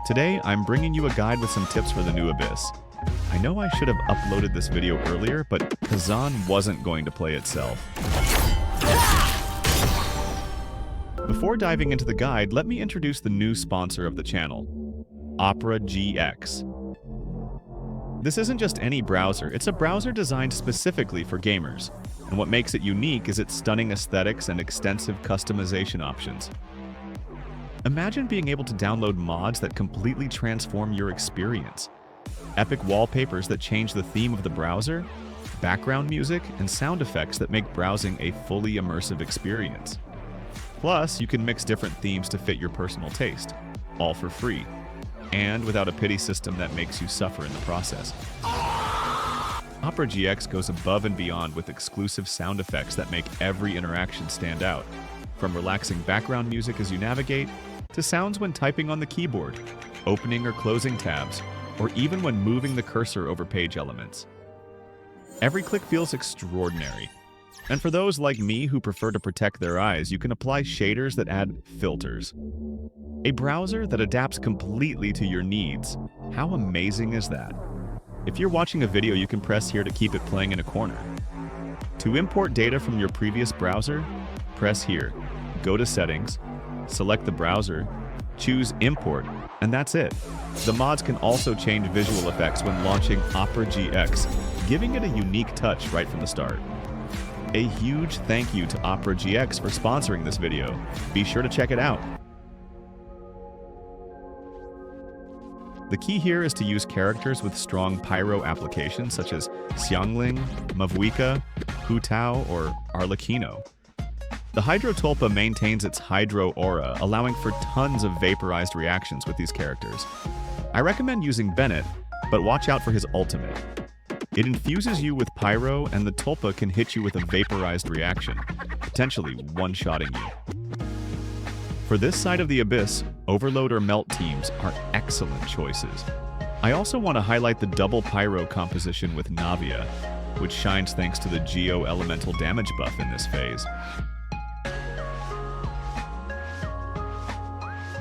Today, I'm bringing you a guide with some tips for the new Abyss. I know I should have uploaded this video earlier, but Kazan wasn't going to play itself. Before diving into the guide, let me introduce the new sponsor of the channel, Opera GX. This isn't just any browser, it's a browser designed specifically for gamers. And what makes it unique is its stunning aesthetics and extensive customization options. Imagine being able to download mods that completely transform your experience. Epic wallpapers that change the theme of the browser, background music, and sound effects that make browsing a fully immersive experience. Plus, you can mix different themes to fit your personal taste, all for free, and without a pity system that makes you suffer in the process. Opera GX goes above and beyond with exclusive sound effects that make every interaction stand out, from relaxing background music as you navigate, to sounds when typing on the keyboard, opening or closing tabs, or even when moving the cursor over page elements. Every click feels extraordinary. And for those like me who prefer to protect their eyes, you can apply shaders that add filters. A browser that adapts completely to your needs. How amazing is that? If you're watching a video, you can press here to keep it playing in a corner. To import data from your previous browser, press here, go to Settings, select the browser, choose Import, and that's it. The mods can also change visual effects when launching Opera GX, giving it a unique touch right from the start. A huge thank you to Opera GX for sponsoring this video. Be sure to check it out. The key here is to use characters with strong pyro applications such as Xiangling, Mavuika, Hu Tao, or Arlecchino. The Hydro Tulpa maintains its Hydro Aura, allowing for tons of vaporized reactions with these characters. I recommend using Bennett, but watch out for his ultimate. It infuses you with Pyro, and the Tulpa can hit you with a vaporized reaction, potentially one-shotting you. For this side of the Abyss, Overload or Melt teams are excellent choices. I also want to highlight the double Pyro composition with Navia, which shines thanks to the Geo Elemental damage buff in this phase.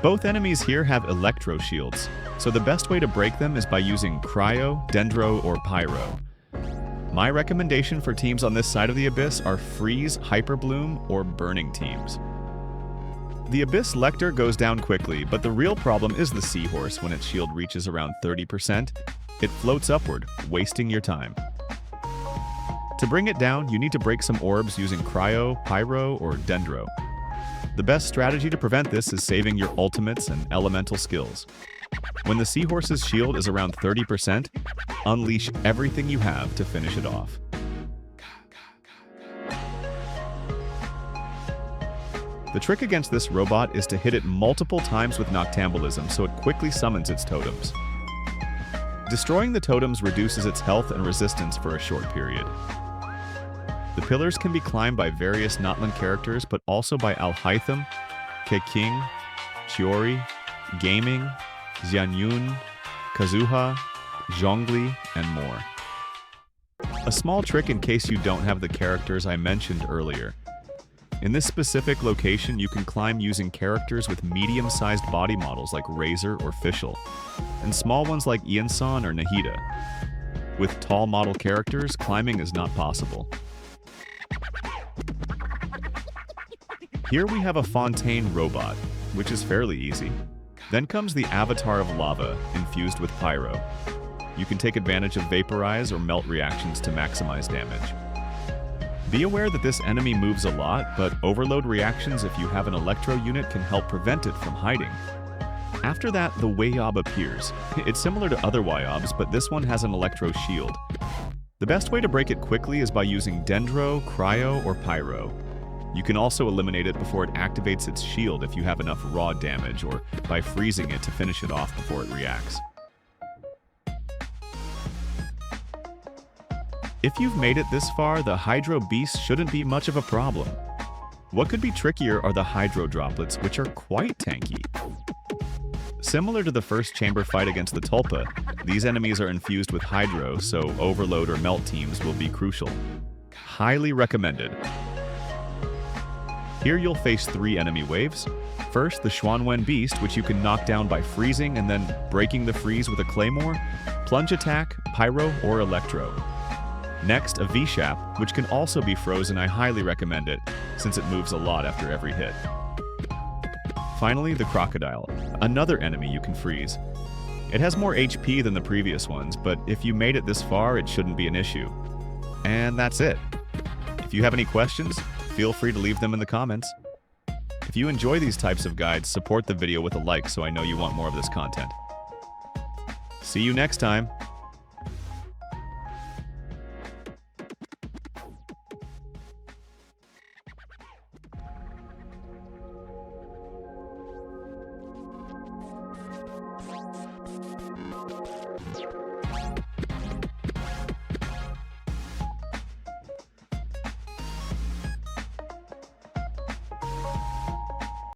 Both enemies here have Electro Shields, so the best way to break them is by using Cryo, Dendro, or Pyro. My recommendation for teams on this side of the Abyss are Freeze, Hyperbloom, or Burning teams. The Abyss Lecter goes down quickly, but the real problem is the Seahorse when its shield reaches around 30%. It floats upward, wasting your time. To bring it down, you need to break some orbs using Cryo, Pyro, or Dendro. The best strategy to prevent this is saving your ultimates and elemental skills. When the Seahorse's shield is around 30%, unleash everything you have to finish it off. The trick against this robot is to hit it multiple times with Noctambulism so it quickly summons its totems. Destroying the totems reduces its health and resistance for a short period. The pillars can be climbed by various Notland characters, but also by Alhaitham, Keqing, Chiori, Gaming, Xianyun, Kazuha, Zhongli, and more. A small trick in case you don't have the characters I mentioned earlier. In this specific location, you can climb using characters with medium-sized body models like Razor or Fischl, and small ones like Iansan or Nahida. With tall model characters, climbing is not possible. Here we have a Fontaine robot, which is fairly easy. Then comes the Avatar of Lava, infused with Pyro. You can take advantage of Vaporize or Melt reactions to maximize damage. Be aware that this enemy moves a lot, but Overload reactions if you have an Electro unit can help prevent it from hiding. After that, the Wayob appears. It's similar to other Wayobs, but this one has an Electro shield. The best way to break it quickly is by using Dendro, Cryo, or Pyro. You can also eliminate it before it activates its shield if you have enough raw damage, or by freezing it to finish it off before it reacts. If you've made it this far, the Hydro Beast shouldn't be much of a problem. What could be trickier are the Hydro Droplets, which are quite tanky. Similar to the first chamber fight against the Tulpa, these enemies are infused with Hydro, so Overload or Melt teams will be crucial. Highly recommended. Here you'll face 3 enemy waves. First, the Xuanwen Beast, which you can knock down by freezing and then breaking the freeze with a claymore, plunge attack, pyro, or electro. Next, a V-Shap, which can also be frozen. I highly recommend it, since it moves a lot after every hit. Finally, the Crocodile, another enemy you can freeze. It has more HP than the previous ones, but if you made it this far, it shouldn't be an issue. And that's it. If you have any questions, feel free to leave them in the comments. If you enjoy these types of guides, support the video with a like so I know you want more of this content. See you next time!